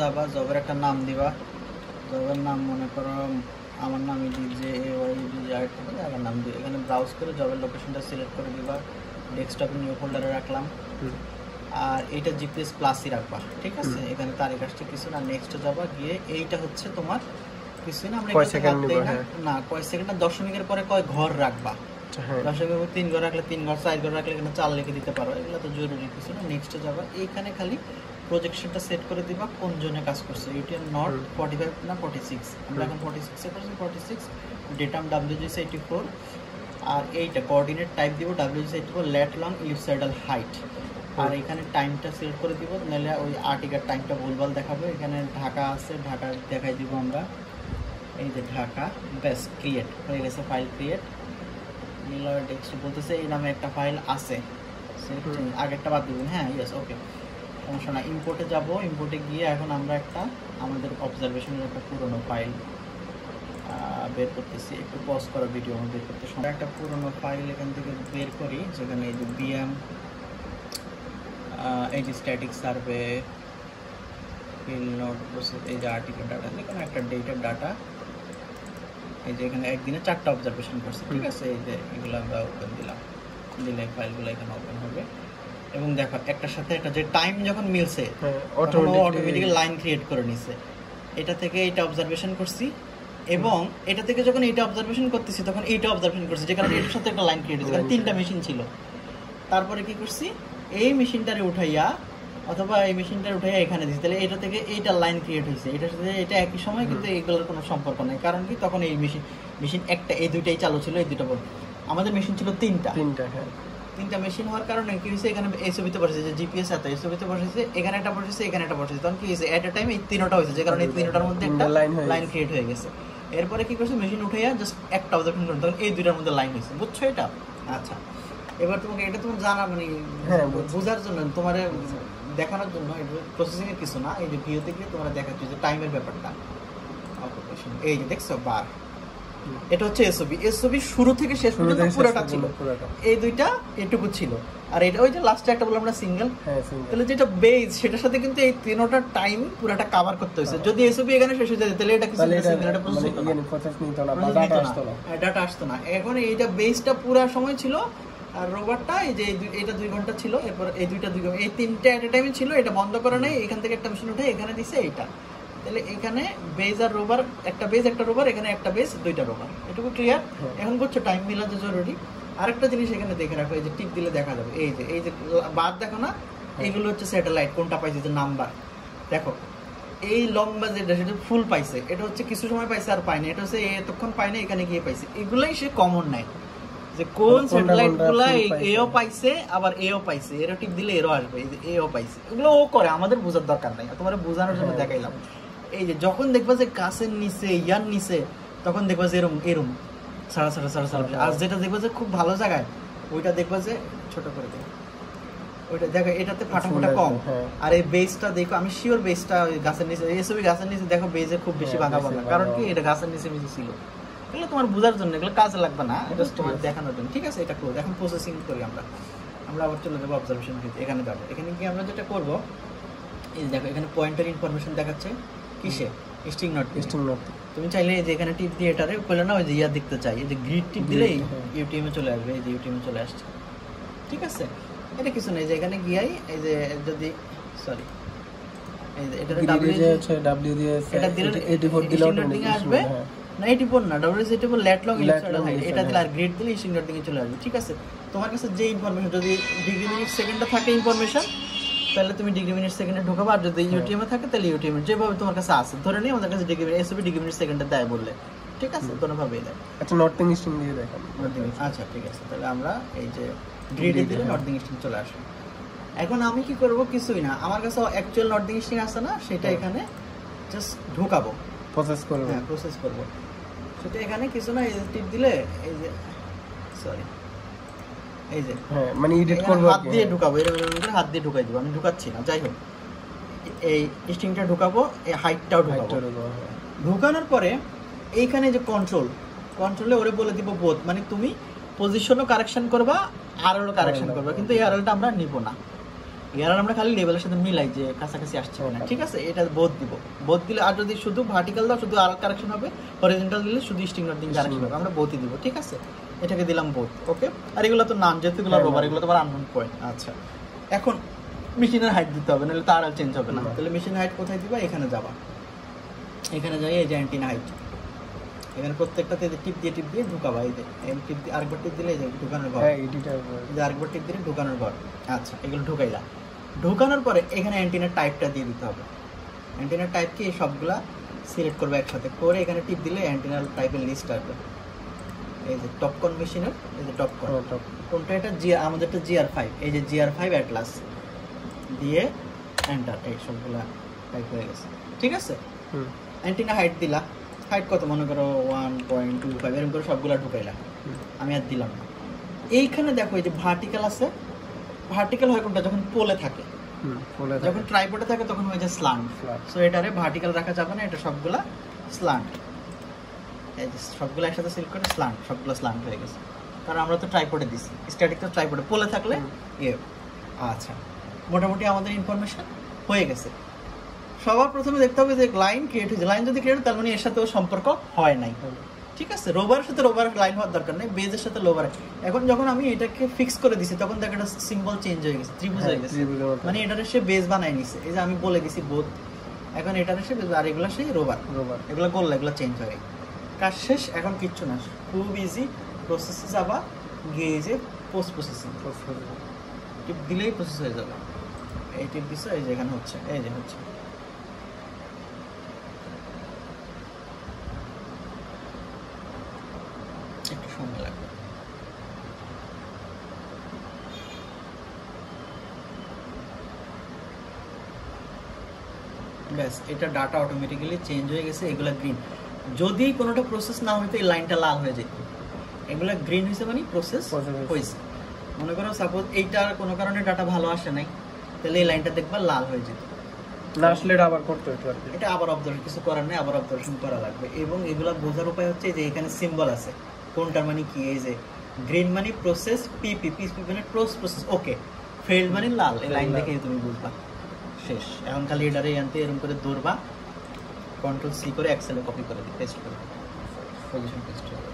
যাবা, জবের একটা নাম দিবা, জবের নাম মনে করো আমার নাম নাম দিয়ে এখানে ব্রাউজ করে জবের লোকেশনটা সিলেক্ট করে দিবা, ডেস্কটপে নিউ ফোল্ডারে রাখলাম। আর এইটা জিপিএস প্লাসই রাখবা, ঠিক আছে? এখানে তারিখ আসছে কিছু না, নেক্সট যাবা, গিয়ে এইটা হচ্ছে তোমার কিছু না, আমরা কয় সেকেন্ড না কয় সেকেন্ড না, দশমিকের পরে কয় ঘর রাখবা, দশমিকের পরে 3 ঘর রাখলে 3 ঘর, 4 ঘর রাখলে এখানে 4 লিখে দিতে পারো, এগুলো তো জরুরি কিছু না। নেক্সট যাবা, এইখানে খালি প্রজেকশনটা সেট করে দিবা কোন জোনে কাজ করছে, ইউটিএম নট 45 না 46, আমরা এখন 46 এ করছি, 46 ডেটাম WGS 84, আর এইটা কোঅর্ডিনেট টাইপ দিব WGS 84 লেট লং ইলিপসয়েডাল হাইট, আর এখানে টাইমটা সিলেক্ট করে দিব, নাহলে ওই আর্টিকার টাইমটা ভুলভাল দেখাবে। এখানে ঢাকা আছে, ঢাকা দেখাই দিব আমরা, এই যে ঢাকা, ব্যাস ক্রিয়েট হয়ে গেছে, ফাইল ক্রিয়েট। টেক্সট বলতেছে এই নামে একটা ফাইল আছে, আগেরটা বাদ দিবেন, হ্যাঁ ইয়েস ওকে, সমস্যা না। ইম্পোর্টে যাব, ইম্পোর্টে গিয়ে এখন আমরা একটা আমাদের অবজারভেশনের একটা পুরনো ফাইল বের করতেছি, একটু পজ করা ভিডিও বের করতে সময় একটা পুরনো ফাইল এখান থেকে বের করি, যেখানে এই যে বিএম, এই যে static survey, field note process, এই যে আর্টিকেল ডাটা, যেখানে একটা ডেটার ডাটা, এই যে এখানে একদিনে 4টা অবজারভেশন করছে, ঠিক আছে? এই যে এগুলো আমরা ওপেন দিলাম, দিলে ফাইলগুলো এখানে ওপেন হবে, এবং দেখো একটার সাথে একটা যে টাইম যখন মিলছে অটোমেটিক্যালি লাইন ক্রিয়েট করে নিছে। এটা থেকে এইটা অবজারভেশন করছি, এবং এটা থেকে যখন এইটা অবজারভেশন করতেছি তখন এইটা অবজারভেশন করছি, যে কারণে এটার সাথে একটা লাইন ক্রিয়েট হয়েছে, কারণ 3টা মেশিন ছিল। তারপরে কি করছি, এই মেশিনটারে উঠাইয়া অথবা এই মেশিনটারে উঠাইয়া এখানে দিচ্ছি, তাহলে এটা থেকে এইটা লাইন ক্রিয়েট হয়েছে, এটার সাথে এটা একই সময়, কিন্তু এইগুলোর কোনো সম্পর্ক নেই। কারণ কি, তখন এই মেশিন একটা, এই দুইটাই চালু ছিল, এই দুটো বলবো, আমাদের মেশিন ছিল 3টা, হ্যাঁ 3টা মেশিন হওয়ার কারণে কি হয়েছে, এখানে এই ছবিতে বসেছে যে জিপিএস এত, এই ছবিতে বসেছে, এখানে একটা বসেছে, এখানে একটা বসেছে, তখন কি হয়েছে, এট এ টাইম এই 3টা হয়েছে, যে কারণে এই 3টার মধ্যে একটা লাইন ক্রিয়েট হয়ে গেছে। এরপরে কি করছে, মেশিন উঠাইয়া জাস্ট একটা অবজারভেশন করুন, তখন এই দুইটার মধ্যে লাইন হয়েছে, বুঝছো এটা? আচ্ছা, এবার তোমাকে এটা তোমার জানা, মানে বোঝার জন্য, তোমার দেখানোর জন্য, প্রসেসিং এর কিছু না, এই যে ভিউতে গিয়ে তোমরা দেখাচ্ছি যে টাইমের ব্যাপারটা, এই যে দেখছো বার, এটা হচ্ছে এসওবি শুরু থেকে শেষ পর্যন্ত পুরোটা ছিল, এই দুইটা এটুকু ছিল, আর এটা ওই যে লাস্টে একটা বললাম আমরা সিঙ্গেল, তাহলে যেটা বেস সেটার সাথে কিন্তু এই 3টা টাইম পুরোটা কভার করতে হয়েছে। যদি এসওবি এখানে শেষ হয়ে যায় তাহলে এটা কিছু সিঙ্গেল, এটা প্রসেস নিত না, ডাটা আসতো না। এখন এইটা বেসটা পুরো সময় ছিল, আর রোবটটা এই যে এটা 2 ঘন্টা ছিল, এরপর এই দুইটা 2 ঘন্টা, এই 3টা এট এ টাইমে ছিল, এটা বন্ধ করে নাই, এখান থেকে একটা মেশিন উঠে এখানে দিছে এইটা, তাহলে এখানে বেজ আর রোবার, একটা বেজ একটা রোবার, এখানে একটা বেজ 2টা রোবার, এটুকু ক্লিয়ার? এখন করছো টাইম মিলা যে জরুরি। আরেকটা জিনিস এখানে দেখে রাখো, এই যে টিপ দিলে দেখা যাবে, এই যে বাদ দেখো না, এইগুলো হচ্ছে স্যাটেলাইট, কোনটা পাইছে যে নাম্বার দেখো, এই লম্বা যেটা সেটা ফুল পাইছে, এটা হচ্ছে কিছু সময় পাইছে আর পায়নি, এটা হচ্ছে এতক্ষণ পায়নি, এখানে গিয়ে পাইছে, এগুলাই সে কমন নাই, যে কোন স্যাটেলাইট গুলা এও পাইছে আবার এও পাইছে, এরও টিপ দিলে এরও আসবে, এই যে এও পাইছে, এগুলো ও করে, আমাদের বোঝার দরকার নাই, তোমার বোঝানোর জন্য দেখাইলাম। এই যে যখন দেখবা যে গাছের নিচে ইয়ার নিচে, তখন দেখবা যে এরম সারা সারা সারা সারা, আর যেটা দেখবা যে খুব ভালো জায়গায়, ওইটা দেখবা যে ছোট করে দেয়, ওইটা দেখো এটাতে ফাটাফাটা কম, আর এই বেসটা দেখো, আমি শিওর বেসটা গাছের নিচে, এসবই গাছের নিচে দেখো, বেজে খুব বেশি ভাঙা ভাঙা, কারণ কি এটা গাছের নিচে মিশে ছিল। এগুলো তোমার বোঝার জন্য, এগুলো কাজে লাগবে না, এটা তোমার দেখানোর জন্য, ঠিক আছে? এটা করবো এখন, প্রসেসিং করি আমরা আবার চলে যাবো অবজারভেশন ভিউতে, এখানে যাবো, এখানে গিয়ে আমরা যেটা করবো, এই দেখো এখানে পয়েন্টার ইনফরমেশন দেখাচ্ছে কিসে, স্ট্রিং নট। তুমি চাইলে যে এখানে টিপ দিয়ে এটারে করলে না, ওই যে ইয়া দেখতে চাই, এই যে গ্রিড টিপ দিলেই ইউটিএম এ চলে আসবে, এই যে ইউটিএম এ চলে আসছে, ঠিক আছে? এটা কিছু নেই, যে এখানে গিয়াই এই যে যদি সরি এই যে এটা ডব্লিউ দিয়ে এটা দিলে 84 দিলে অটোমেটিক আসবে না, 84 না, WS84 লেট লং ইলিপসয়েডাল হাইট, এটা দিলে আর গ্রিড দিলে স্ট্রিং ডট দিকে চলে আসবে, ঠিক আছে? তোমার কাছে যে ইনফরমেশন, যদি ডিগ্রি মিনিট সেকেন্ডে থাকে ইনফরমেশন, তাহলে তুমি ডিগ্রি মিনিট সেকেন্ডে ঢোকাবো, আর যদি ইউটিএম এ থাকে তাহলে ইউটিএম যেভাবে তোমার কাছে আছে, ধরে নিই আমাদের কাছে ডিগ্রি এসবি ডিগ্রি মিনিট সেকেন্ডে দেয় বললে, ঠিক আছে? কোনোভাবেই দেয়। আচ্ছা, নর্থিং স্ট্রিং দিয়ে দেখান, আচ্ছা ঠিক আছে, তাহলে আমরা এই যে গ্রিডে দিলে নর্থিং স্ট্রিং চলে আসবে। এখন আমি কি করব, কিছুই না, আমার কাছে অ্যাকচুয়াল নর্থিং স্ট্রিং আছে না, সেটা এখানে জাস্ট ঢোকাবো, প্রসেস করব, হ্যাঁ প্রসেস করব, সেটা এখানে কিছু না, এই যে টিপ দিলে, এই যে সরি এই যে মানে এডিট করব, হাত দিয়ে ঢুকাবো, এর ভিতরে হাত দিয়ে ঢুকাই দিব, আমি ঢুকাচ্ছি না, যাই হোক এই স্ট্রিংটা ঢুকাবো, এই হাইটটাও ঢুকাবো, ঢুকানোর পরে এইখানে যে কন্ট্রোলে ওরে বলে দিব বোথ, মানে তুমি পজিশনও কারেকশন করবা, আরএলও কারেকশন করবা, কিন্তু এই আরএলটা আমরা নিব না, এরর আমরা খালি লেভেলের সাথে মিলাই যে কাছাকাছি আসছে না, ঠিক আছে। এটা বোধ দিব, বোধ দিলে, আর যদি শুধু ভার্টিক্যাল দাও শুধু আর কারেকশন হবে, হরিজন্টাল দিলে শুধু স্ট্রিং নট দিন কারেকশন হবে, আমরা বোধই দিব, ঠিক আছে। এটাকে দিলাম বোধ, ওকে। আর এগুলো তো নাম, যেহেতু এগুলো রোবার, এগুলো তোমার আননোন পয়েন্ট। আচ্ছা, এখন মেশিনের হাইট দিতে হবে, নাহলে তার আর চেঞ্জ হবে না। তাহলে মেশিনের হাইট কোথায় দিবা? এখানে যাবা, এখানে যাই এই যে অ্যান্টিনা হাইট, এখানে প্রত্যেকটাতে টিপ দিয়ে ঢুকাবা। এই যে টিপ দিয়ে আরেকবার টিপ দিলে এই যে ঢুকানোর ঘর, এই যে আরেকবার টিপ দিলে ঢুকানোর ঘর। আচ্ছা, এগুলো ঢুকাইলা। ঢুকানোর পরে এখানে অ্যান্টিনার টাইপটা দিয়ে দিতে হবে। অ্যান্টিনার টাইপ কি? এই সবগুলা সিলেক্ট করবে একসাথে করে, এখানে টিপ দিলে অ্যান্টিনার টাইপের লিস্ট আসবে। এই যে টপকন মেশিনের, এই যে টপকন, কোনটা এটা? আমাদেরটা GR5, এই যে GR5 অ্যাটলাস দিয়ে এন্টার, এই সবগুলা টাইপ হয়ে গেছে, ঠিক আছে। অ্যান্টিনা হাইট দিলা, হাইট কত? মনে করো 1.25, এরকম করে সবগুলা ঢুকাইলা। আমি আর দিলাম না। এইখানে দেখো এই যে ভার্টিক্যাল আছে, ভার্টিক্যাল হয় কোনটা? যখন পোলে থাকে, যখন ট্রাইপডে থাকে তখন হয়ে যায় স্ল্যান্ট। সো এটারে ভার্টিক্যাল রাখা যাবে না, এটা সবগুলা স্ল্যান্ট। এই যে সবগুলো একসাথে সিলেক্ট করে স্ল্যান্ট, সবগুলো স্ল্যান্ট হয়ে গেছে, কারণ আমরা তো ট্রাইপডে দিছি। স্ট্যাটিক তো ট্রাইপডে, পোলে থাকলে আচ্ছা, মোটামুটি আমাদের ইনফরমেশন হয়ে গেছে। সবার প্রথমে দেখতে হবে যে লাইন ক্রিয়েট হয়েছে। লাইন যদি ক্রিয়েট, তার মানে এর সাথেও সম্পর্ক হয় নাই, ঠিক আছে। রোবারের সাথে রোবার লাইন হওয়ার দরকার নেই, বেজের সাথে লোভার। এখন যখন আমি এটাকে ফিক্স করে দিছি, তখন দেখো একটা সিম্বল চেঞ্জ হয়ে গেছে, ত্রিভুজ হয়ে গেছে, মানে এটারে সে বেজ বানায় নিছে। এই যে আমি বলে দিছি বোধ, এখন এটারে সে বেজ, আর এগুলো সেই রোবার, এগুলো করলে এগুলো চেঞ্জ হয়। কাজ শেষ, এখন কিচ্ছু না, খুব ইজি। প্রসেসে যাবা, গিয়ে যে পোস্ট প্রসেসিং টিপ দিলেই প্রসেস হয়ে যাবে। এই টিপ দিছে, এই যে এখানে হচ্ছে, এই যে হচ্ছে। একটু সময় লাগবে। ব্যাস, এটা ডাটা অটোমেটিক্যালি চেঞ্জ হয়ে গেছে। এগুলা গ্রিন, যদি কোনোটা প্রসেস না হইতো এই লাইনটা লাল হয়ে যেত। এগুলা গ্রিন হয়েছে মানে প্রসেস হয়েছে। মনে করো সাপোজ এইটার কোনো কারণে ডাটা ভালো আসে নাই, তাহলে এই লাইনটা দেখবা লাল হয়ে যেত, না আসলে এটা আবার করতে হতো। এটা আবার অবজারভেশন, কিছু করার নেই, আবার অবজারভেশন করা লাগবে। এবং এগুলা বোঝার উপায় হচ্ছে যে এখানে সিম্বল আছে, কোনটার মানে কি। এই যে গ্রিন মানে প্রসেস, পিপি মানে প্রসেস, ওকে। ফেল্ড মানে লাল, এই লাইন দেখে তুমি বুঝবা। শেষ। এখন খালি এটারে আনতে এরকম করে দৌড়বা, Ctrl+C করে এক্সেলে কপি করে দিই, পেস্ট করে, পজিশন পেস্ট করে।